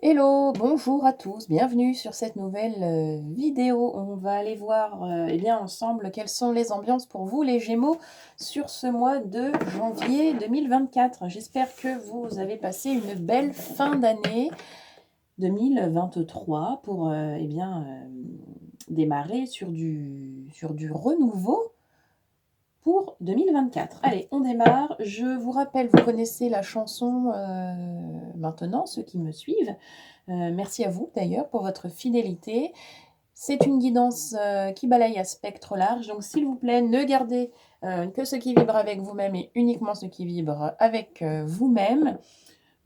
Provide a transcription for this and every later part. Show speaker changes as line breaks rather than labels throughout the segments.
Hello, bonjour à tous, bienvenue sur cette nouvelle vidéo. On va aller voir eh bien, ensemble quelles sont les ambiances pour vous les Gémeaux sur ce mois de janvier 2024. J'espère que vous avez passé une belle fin d'année 2023 pour démarrer sur du renouveau pour 2024. Allez, on démarre. Je vous rappelle, vous connaissez la chanson maintenant, ceux qui me suivent. Merci à vous d'ailleurs pour votre fidélité. C'est une guidance qui balaye à spectre large, donc s'il vous plaît, ne gardez que ce qui vibre avec vous-même et uniquement ce qui vibre avec vous-même.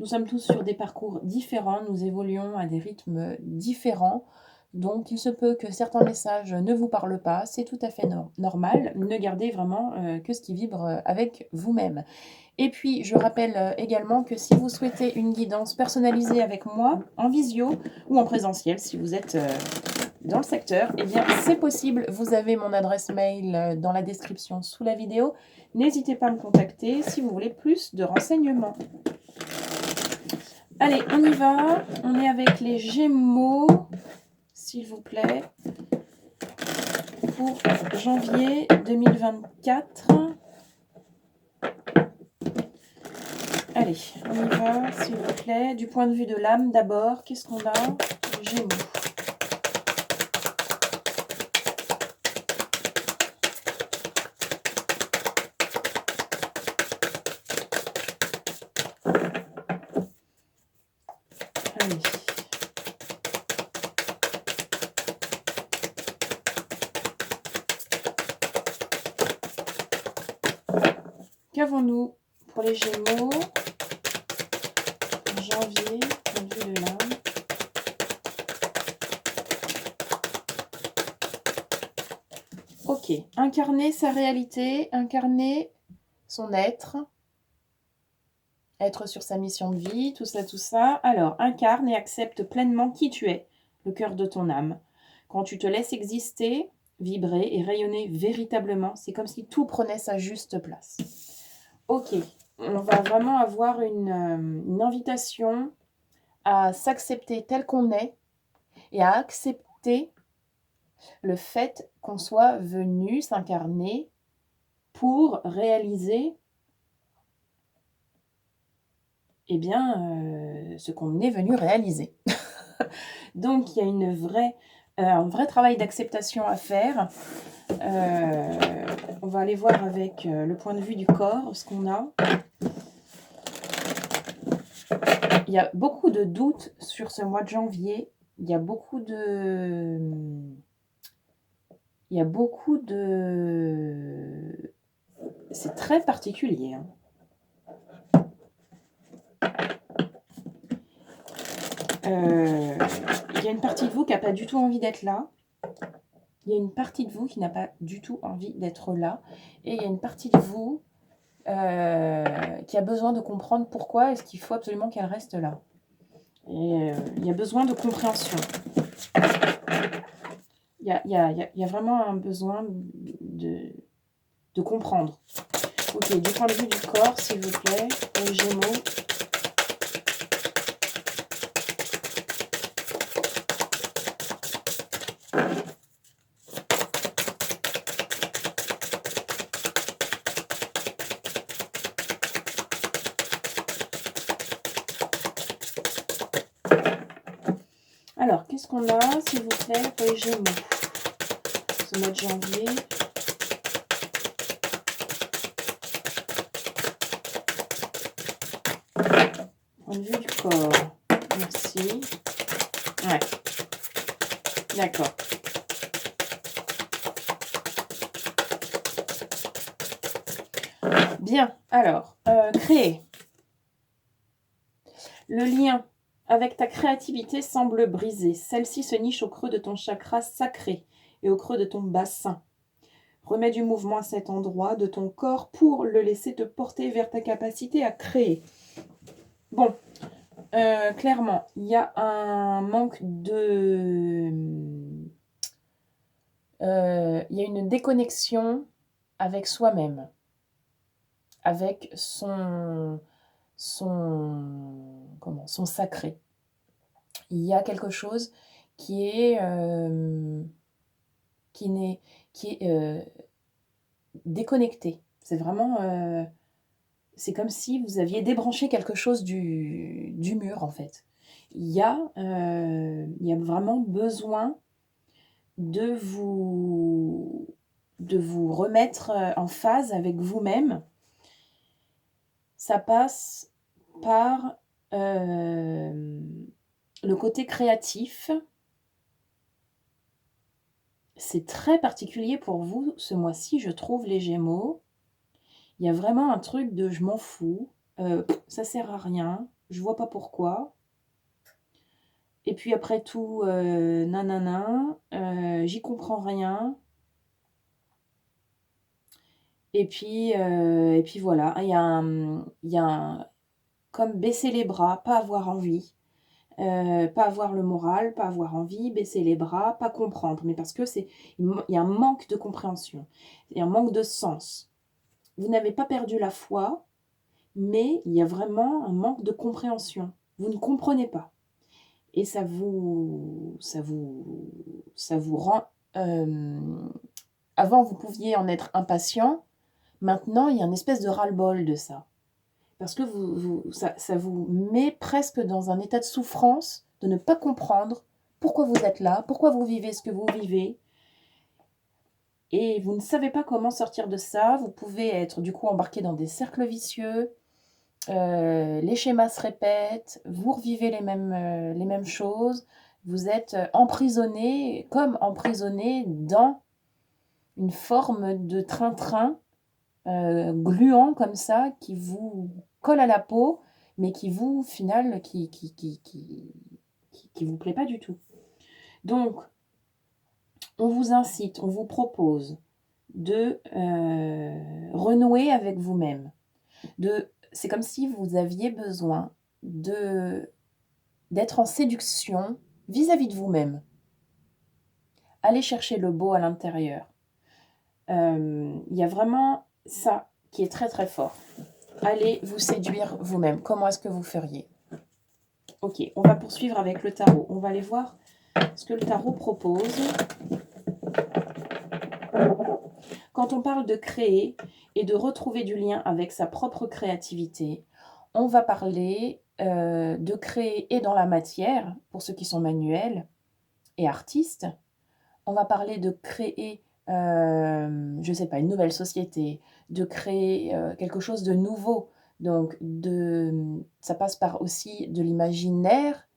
Nous sommes tous sur des parcours différents, nous évoluons à des rythmes différents, donc il se peut que certains messages ne vous parlent pas, c'est tout à fait normal. Ne gardez vraiment que ce qui vibre avec vous-même. Et puis, je rappelle également que si vous souhaitez une guidance personnalisée avec moi, en visio ou en présentiel, si vous êtes dans le secteur, eh bien, c'est possible. Vous avez mon adresse mail dans la description sous la vidéo. N'hésitez pas à me contacter si vous voulez plus de renseignements. Allez, on y va. On est avec les Gémeaux, s'il vous plaît, pour janvier 2024. Allez, on y va, s'il vous plaît. Du point de vue de l'âme, d'abord, qu'est-ce qu'on a? Gémeaux. Allez. Qu'avons-nous pour les Gémeaux en janvier, point de vue de l'âme? Ok, incarner sa réalité, incarner son être sur sa mission de vie, tout ça, tout ça. Alors, incarne et accepte pleinement qui tu es, le cœur de ton âme. Quand tu te laisses exister, vibrer et rayonner véritablement, c'est comme si tout prenait sa juste place. Ok, on va vraiment avoir une invitation à s'accepter tel qu'on est et à accepter le fait qu'on soit venu s'incarner pour réaliser eh bien, ce qu'on est venu réaliser. Donc il y a un vrai travail d'acceptation à faire. On va aller voir avec le point de vue du corps ce qu'on a. Il y a beaucoup de doutes sur ce mois de janvier. Il y a beaucoup de... C'est très particulier. Hein. Il y a une partie de vous qui n'a pas du tout envie d'être là. Il y a une partie de vous qui n'a pas du tout envie d'être là. Et il y a une partie de vous qui a besoin de comprendre pourquoi est-ce qu'il faut absolument qu'elle reste là. Et il y a besoin de compréhension. Il y a vraiment un besoin de comprendre. Ok, du point de vue du corps, s'il vous plaît, les Gémeaux. Alors, qu'est-ce qu'on a, s'il vous plaît, pour les Gémeaux ce mois de janvier? Point de vue du corps. Merci. Ouais. D'accord. Bien. Alors, créer. Le lien avec ta créativité semble brisé. Celle-ci se niche au creux de ton chakra sacré et au creux de ton bassin. Remets du mouvement à cet endroit de ton corps pour le laisser te porter vers ta capacité à créer. Bon, clairement, il y a un manque de... il y a une déconnexion avec soi-même, avec son sacré. il y a quelque chose qui est, qui est déconnecté. C'est vraiment, c'est comme si vous aviez débranché quelque chose du mur, en fait. Il y a vraiment besoin de vous, de vous remettre en phase avec vous-même. Ça passe par le côté créatif. C'est très particulier pour vous ce mois-ci, je trouve, les Gémeaux. Il y a vraiment un truc de je m'en fous, ça sert à rien, je vois pas pourquoi. Et puis après tout, nanana, j'y comprends rien. Et puis voilà, il y a un comme baisser les bras, pas avoir envie, pas avoir le moral, pas avoir envie, baisser les bras, pas comprendre. Mais parce que il y a un manque de compréhension, il y a un manque de sens. Vous n'avez pas perdu la foi, mais il y a vraiment un manque de compréhension. Vous ne comprenez pas. Et ça vous rend... avant, vous pouviez en être impatient. Maintenant, il y a une espèce de ras-le-bol de ça. Parce que ça vous met presque dans un état de souffrance de ne pas comprendre pourquoi vous êtes là, pourquoi vous vivez ce que vous vivez. Et vous ne savez pas comment sortir de ça. Vous pouvez être du coup embarqué dans des cercles vicieux. Les schémas se répètent, vous revivez les mêmes choses. Vous êtes emprisonné, comme emprisonné dans une forme de train-train gluant comme ça, qui vous colle à la peau, mais qui vous, au final, qui vous plaît pas du tout. Donc, on vous incite, on vous propose de renouer avec vous-même. C'est comme si vous aviez besoin d'être en séduction vis-à-vis de vous-même. Allez chercher le beau à l'intérieur. Il y a vraiment ça qui est très très fort. Allez vous séduire vous-même. Comment est-ce que vous feriez? Ok, on va poursuivre avec le tarot. On va aller voir ce que le tarot propose. Quand on parle de créer et de retrouver du lien avec sa propre créativité, on va parler de créer et dans la matière, pour ceux qui sont manuels et artistes. On va parler de créer, je ne sais pas, une nouvelle société, de créer quelque chose de nouveau. Donc, ça passe par aussi de l'imaginaire,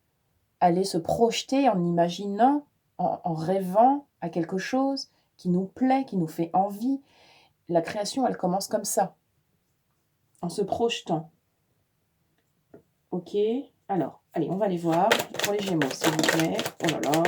aller se projeter en imaginant, en rêvant à quelque chose qui nous plaît, qui nous fait envie. La création, elle commence comme ça, en se projetant. Ok, alors, allez, on va aller voir pour les Gémeaux, s'il vous plaît. Oh là là.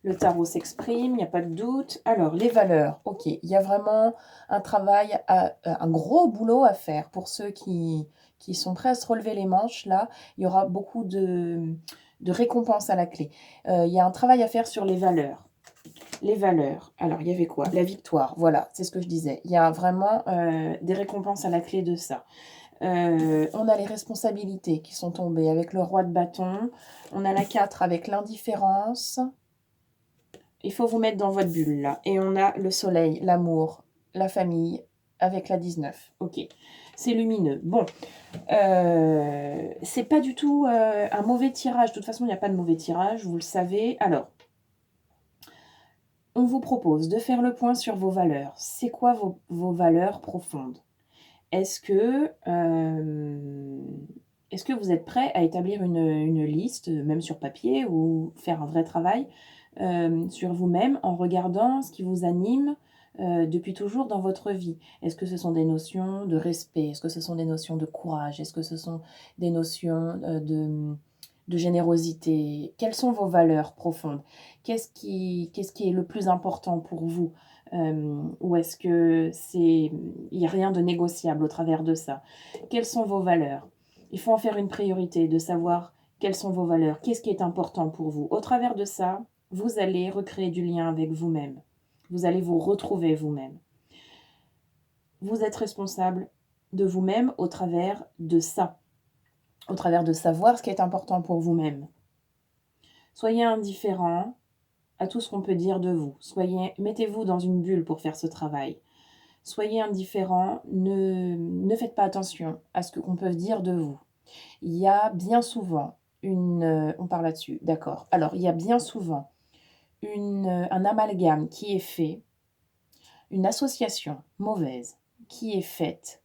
Le tarot s'exprime, il n'y a pas de doute. Alors, les valeurs, ok, il y a vraiment un travail, un gros boulot à faire pour ceux qui sont prêts à se relever les manches. Là, il y aura beaucoup de récompenses à la clé. Il y a un travail à faire sur les valeurs. Les valeurs, alors il y avait quoi? La victoire, voilà, c'est ce que je disais. Il y a vraiment des récompenses à la clé de ça. On a les responsabilités qui sont tombées avec le roi de bâton. On a la 4 avec l'indifférence. Il faut vous mettre dans votre bulle, là. Et on a le soleil, l'amour, la famille, avec la 19. Ok, c'est lumineux. Bon, c'est pas du tout un mauvais tirage. De toute façon, il n'y a pas de mauvais tirage, vous le savez. Alors, on vous propose de faire le point sur vos valeurs. C'est quoi vos valeurs profondes? Est-ce que vous êtes prêt à établir une liste, même sur papier, ou faire un vrai travail sur vous-même en regardant ce qui vous anime depuis toujours dans votre vie? Est-ce que ce sont des notions de respect? Est-ce que ce sont des notions de courage? Est-ce que ce sont des notions de générosité? Quelles sont vos valeurs profondes? Qu'est-ce qui est le plus important pour vous? Ou est-ce que il n'y a rien de négociable au travers de ça? Quelles sont vos valeurs? Il faut en faire une priorité, de savoir quelles sont vos valeurs, qu'est-ce qui est important pour vous. Au travers de ça, vous allez recréer du lien avec vous-même. Vous allez vous retrouver vous-même. Vous êtes responsable de vous-même au travers de ça, au travers de savoir ce qui est important pour vous-même. Soyez indifférent à tout ce qu'on peut dire de vous. Mettez-vous dans une bulle pour faire ce travail. Soyez indifférent, ne faites pas attention à ce qu'on peut dire de vous. Il y a bien souvent on parle là-dessus, d'accord. Alors, il y a bien souvent un amalgame qui est fait, une association mauvaise qui est faite.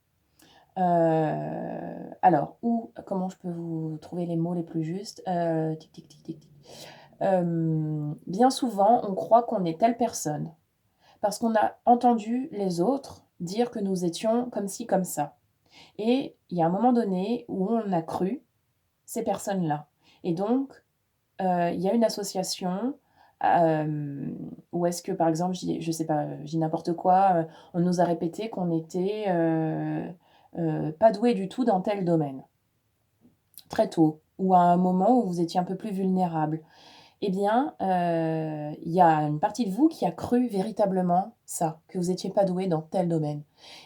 Alors, comment je peux vous trouver les mots les plus justes? Tic, tic, tic, tic, tic. Bien souvent, on croit qu'on est telle personne parce qu'on a entendu les autres dire que nous étions comme ci, comme ça. Et il y a un moment donné où on a cru ces personnes-là. Et donc, il y a une association où est-ce que, par exemple, je sais pas, je dis n'importe quoi, on nous a répété qu'on était pas doué du tout dans tel domaine, très tôt, ou à un moment où vous étiez un peu plus vulnérable. Eh bien, il y a une partie de vous qui a cru véritablement ça, que vous n'étiez pas doué dans tel domaine.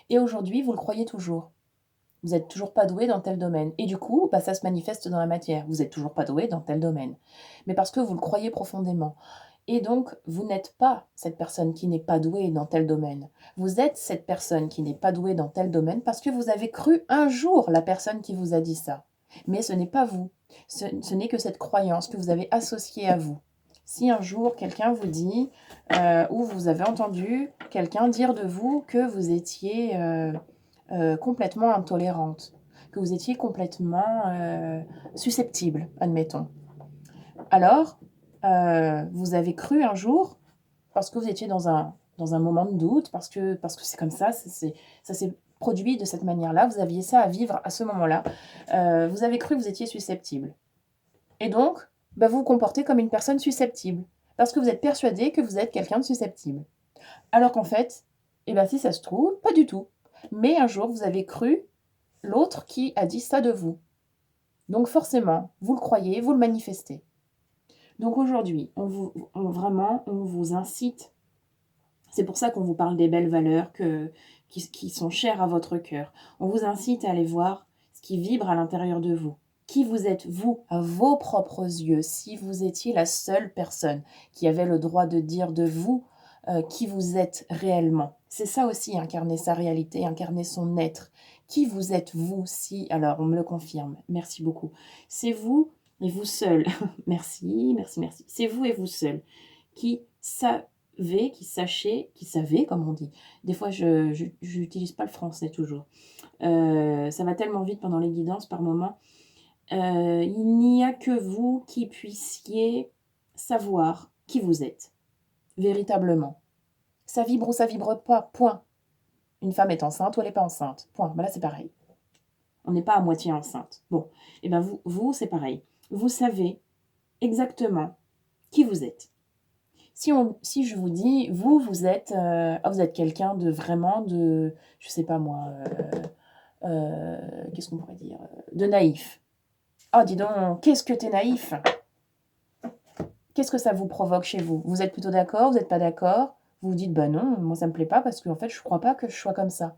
Et aujourd'hui, vous le croyez toujours. Vous n'êtes toujours pas doué dans tel domaine. Et du coup, bah, ça se manifeste dans la matière. Vous n'êtes toujours pas doué dans tel domaine. Mais parce que vous le croyez profondément. Et donc, vous n'êtes pas cette personne qui n'est pas douée dans tel domaine. Vous êtes cette personne qui n'est pas douée dans tel domaine parce que vous avez cru un jour la personne qui vous a dit ça. Mais ce n'est pas vous. Ce n'est que cette croyance que vous avez associée à vous. Si un jour quelqu'un vous dit, ou vous avez entendu quelqu'un dire de vous que vous étiez complètement intolérante, que vous étiez complètement susceptible, admettons. Alors, vous avez cru un jour, parce que vous étiez dans un moment de doute, parce que c'est comme ça s'est produit de cette manière-là, vous aviez ça à vivre à ce moment-là, vous avez cru que vous étiez susceptible. Et donc, bah, vous vous comportez comme une personne susceptible, parce que vous êtes persuadé que vous êtes quelqu'un de susceptible. Alors qu'en fait, eh ben, si ça se trouve, pas du tout. Mais un jour, vous avez cru l'autre qui a dit ça de vous. Donc forcément, vous le croyez, vous le manifestez. Donc aujourd'hui, vraiment, on vous incite. C'est pour ça qu'on vous parle des belles valeurs qui sont chères à votre cœur. On vous incite à aller voir ce qui vibre à l'intérieur de vous. Qui vous êtes, vous, à vos propres yeux, si vous étiez la seule personne qui avait le droit de dire de vous qui vous êtes réellement. C'est ça aussi, incarner sa réalité, incarner son être. Qui vous êtes, vous, si... Alors, on me le confirme. Merci beaucoup. C'est vous et vous seul. Merci, merci, merci. C'est vous et vous seul qui savez, qui savez, comme on dit. Des fois, je n'utilise pas le français toujours. Ça va tellement vite pendant les guidances par moment. Il n'y a que vous qui puissiez savoir qui vous êtes, véritablement. Ça vibre ou ça vibre pas, point. Une femme est enceinte ou elle n'est pas enceinte, point. Ben là, c'est pareil. On n'est pas à moitié enceinte. Bon, et bien vous, c'est pareil. Vous savez exactement qui vous êtes. Si je vous dis, vous êtes, vous êtes quelqu'un de vraiment de, je sais pas moi, qu'est-ce qu'on pourrait dire, de naïf. Oh, dis donc, qu'est-ce que t'es naïf? Qu'est-ce que ça vous provoque chez vous? Vous êtes plutôt d'accord? Vous n'êtes pas d'accord? Vous vous dites, bah non, moi ça me plaît pas parce qu'en fait, je crois pas que je sois comme ça.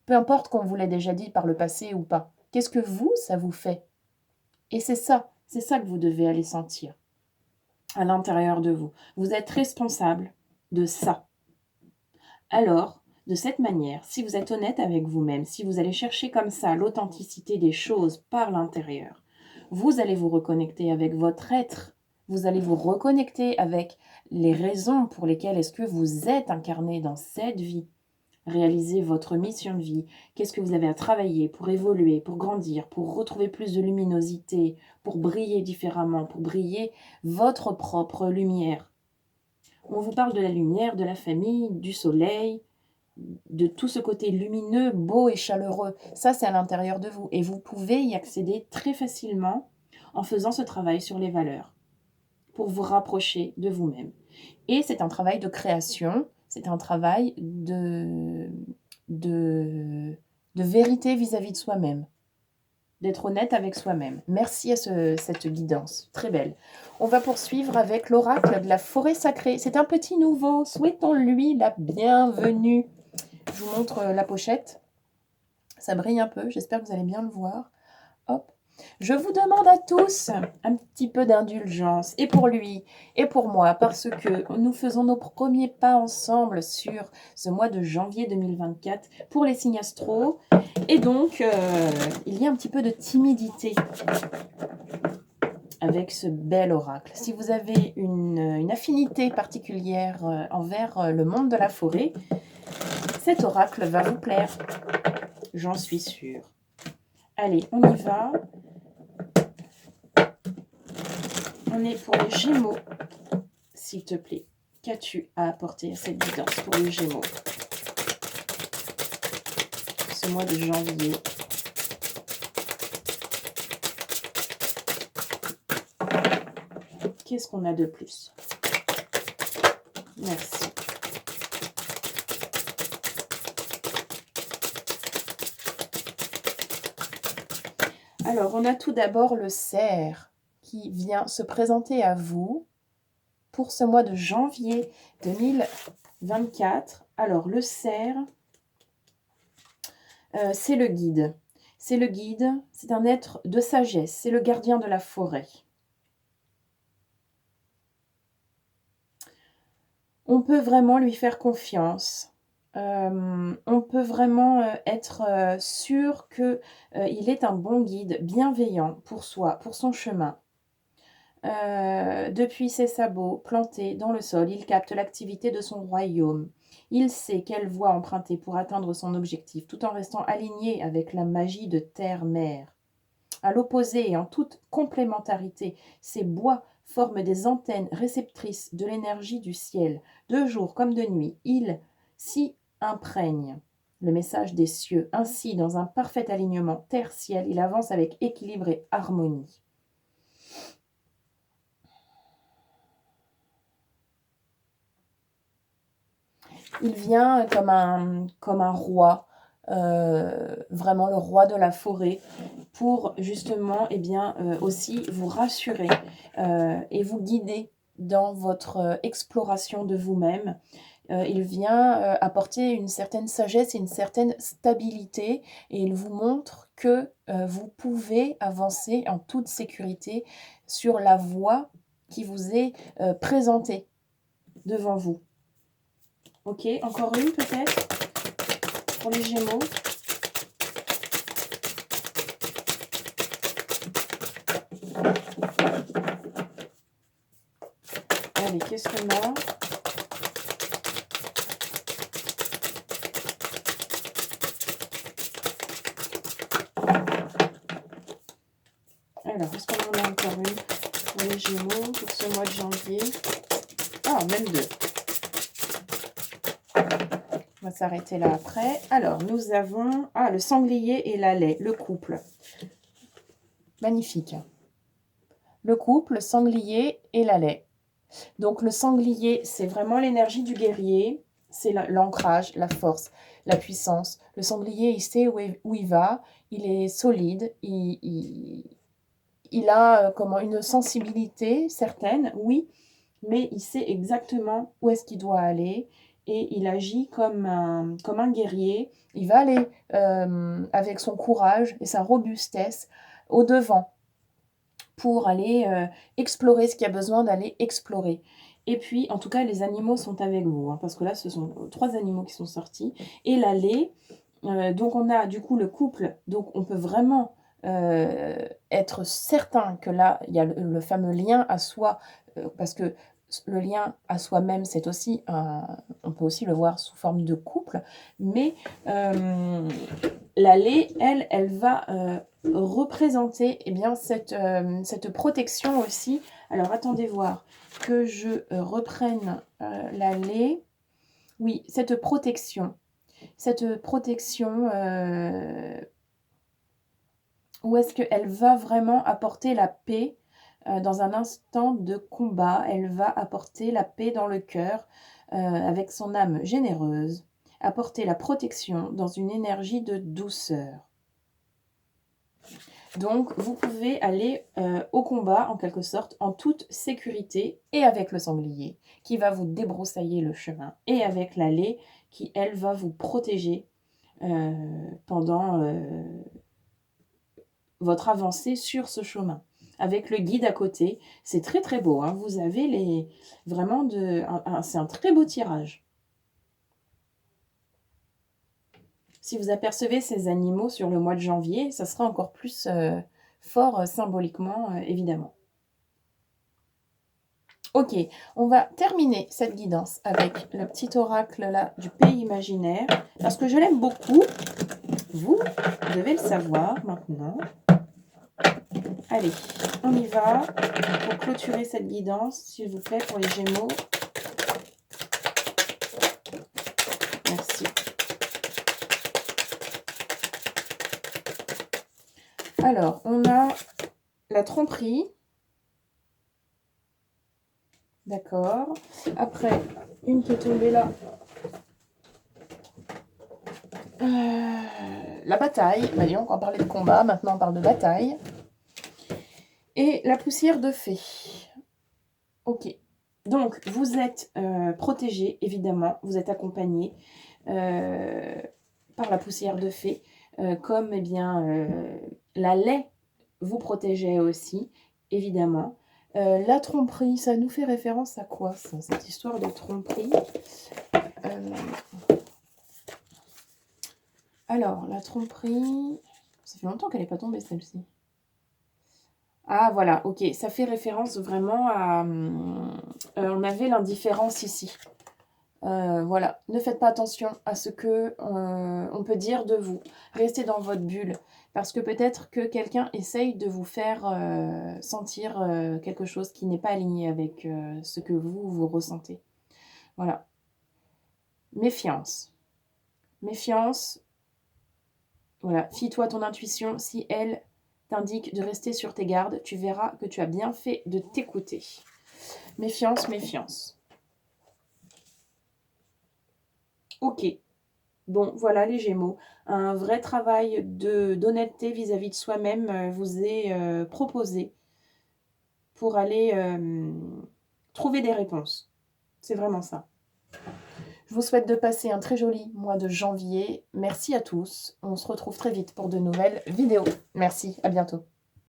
Peu importe qu'on vous l'ait déjà dit par le passé ou pas. Qu'est-ce que vous, ça vous fait? Et c'est ça que vous devez aller sentir à l'intérieur de vous. Vous êtes responsable de ça. Alors, de cette manière, si vous êtes honnête avec vous-même, si vous allez chercher comme ça l'authenticité des choses par l'intérieur, vous allez vous reconnecter avec votre être. Vous allez vous reconnecter avec les raisons pour lesquelles est-ce que vous êtes incarné dans cette vie. Réaliser votre mission de vie. Qu'est-ce que vous avez à travailler pour évoluer, pour grandir, pour retrouver plus de luminosité, pour briller différemment, pour briller votre propre lumière. On vous parle de la lumière, de la famille, du soleil, de tout ce côté lumineux, beau et chaleureux. Ça, c'est à l'intérieur de vous. Et vous pouvez y accéder très facilement en faisant ce travail sur les valeurs pour vous rapprocher de vous-même. Et c'est un travail de création, c'est un travail de vérité vis-à-vis de soi-même. d'être honnête avec soi-même. Merci à cette guidance, très belle. On va poursuivre avec l'oracle de la forêt sacrée. C'est un petit nouveau, souhaitons-lui la bienvenue. Je vous montre la pochette. Ça brille un peu, j'espère que vous allez bien le voir. Hop. Je vous demande à tous un petit peu d'indulgence, et pour lui, et pour moi, parce que nous faisons nos premiers pas ensemble sur ce mois de janvier 2024 pour les signes astro, et donc il y a un petit peu de timidité avec ce bel oracle. Si vous avez une affinité particulière envers le monde de la forêt, cet oracle va vous plaire, j'en suis sûre. Allez, on y va. On est pour les Gémeaux, s'il te plaît. Qu'as-tu à apporter à cette guidance pour les Gémeaux ce mois de janvier? Qu'est-ce qu'on a de plus? Merci. Alors, on a tout d'abord le cerf qui vient se présenter à vous pour ce mois de janvier 2024. Alors, le cerf, c'est le guide. C'est le guide, c'est un être de sagesse, c'est le gardien de la forêt. On peut vraiment lui faire confiance. On peut vraiment être sûr qu'il est un bon guide, bienveillant pour soi, pour son chemin. Depuis ses sabots plantés dans le sol, il capte l'activité de son royaume. Il sait quelle voie emprunter pour atteindre son objectif, tout en restant aligné avec la magie de terre-mer. À l'opposé et en toute complémentarité, ces bois forment des antennes réceptrices de l'énergie du ciel. De jour comme de nuit, il s'y imprègne le message des cieux. Ainsi, dans un parfait alignement terre-ciel, il avance avec équilibre et harmonie. Il vient comme un roi, vraiment le roi de la forêt, pour justement aussi vous rassurer et vous guider dans votre exploration de vous-même. Il vient apporter une certaine sagesse et une certaine stabilité, et il vous montre que vous pouvez avancer en toute sécurité sur la voie qui vous est présentée devant vous. Ok, encore une peut-être pour les Gémeaux. Allez, qu'est-ce qu'on a? Alors, est-ce qu'on en a encore une pour les Gémeaux pour ce mois de janvier? Ah, même deux. On va s'arrêter là après. Alors, nous avons le sanglier et la laie, le couple. Magnifique. Le couple, sanglier et la laie. Donc, le sanglier, c'est vraiment l'énergie du guerrier. C'est l'ancrage, la force, la puissance. Le sanglier, il sait où il va. Il est solide. Il a une sensibilité certaine, oui, mais il sait exactement où est-ce qu'il doit aller et il agit comme un guerrier. Il va aller avec son courage et sa robustesse au-devant pour aller explorer ce qu'il y a besoin d'aller explorer. Et puis, en tout cas, les animaux sont avec vous, hein, parce que là, ce sont 3 animaux qui sont sortis. Et la laie, donc on a du coup le couple, donc on peut vraiment être certain que là, il y a le fameux lien à soi, parce que le lien à soi-même, c'est aussi on peut aussi le voir sous forme de couple, mais la laie, elle va représenter cette protection aussi. Alors, attendez voir que je reprenne la laie. Oui, cette protection. Cette protection, où est-ce qu'elle va vraiment apporter la paix dans un instant de combat. Elle va apporter la paix dans le cœur avec son âme généreuse, apporter la protection dans une énergie de douceur. Donc, vous pouvez aller au combat, en quelque sorte, en toute sécurité, et avec le sanglier, qui va vous débroussailler le chemin, et avec l'allée, qui, elle, va vous protéger pendant votre avancée sur ce chemin. Avec le guide à côté, c'est très très beau. Hein. Vous avez vraiment c'est un très beau tirage. Si vous apercevez ces animaux sur le mois de janvier, ça sera encore plus fort symboliquement, évidemment. Ok, on va terminer cette guidance avec le petit oracle là du pays imaginaire, parce que je l'aime beaucoup. Vous devez le savoir maintenant. Allez, on y va pour clôturer cette guidance, s'il vous plaît, pour les Gémeaux. Merci. Alors, on a la tromperie. D'accord. Après, une qui est tombée là. La bataille. Bah, disons qu'on parlait de combat, maintenant on parle de bataille. Et la poussière de fée. Ok. Donc, vous êtes protégé, évidemment. Vous êtes accompagné par la poussière de fée. Comme, eh bien, la laie vous protégeait aussi, évidemment. La tromperie, ça nous fait référence à quoi, ça, cette histoire de tromperie? Alors, la tromperie... Ça fait longtemps qu'elle n'est pas tombée, celle-ci. Ah, voilà, ok. Ça fait référence vraiment à... on avait l'indifférence ici. Voilà, ne faites pas attention à ce que on peut dire de vous. Restez dans votre bulle. Parce que peut-être que quelqu'un essaye de vous faire sentir quelque chose qui n'est pas aligné avec ce que vous ressentez. Voilà. Méfiance. Méfiance. Voilà, fie-toi à ton intuition. Si elle t'indique de rester sur tes gardes, tu verras que tu as bien fait de t'écouter. Méfiance, méfiance. Ok. Bon, voilà les Gémeaux. Un vrai travail d'honnêteté vis-à-vis de soi-même vous est proposé pour aller trouver des réponses. C'est vraiment ça. Je vous souhaite de passer un très joli mois de janvier. Merci à tous. On se retrouve très vite pour de nouvelles vidéos. Merci, à bientôt.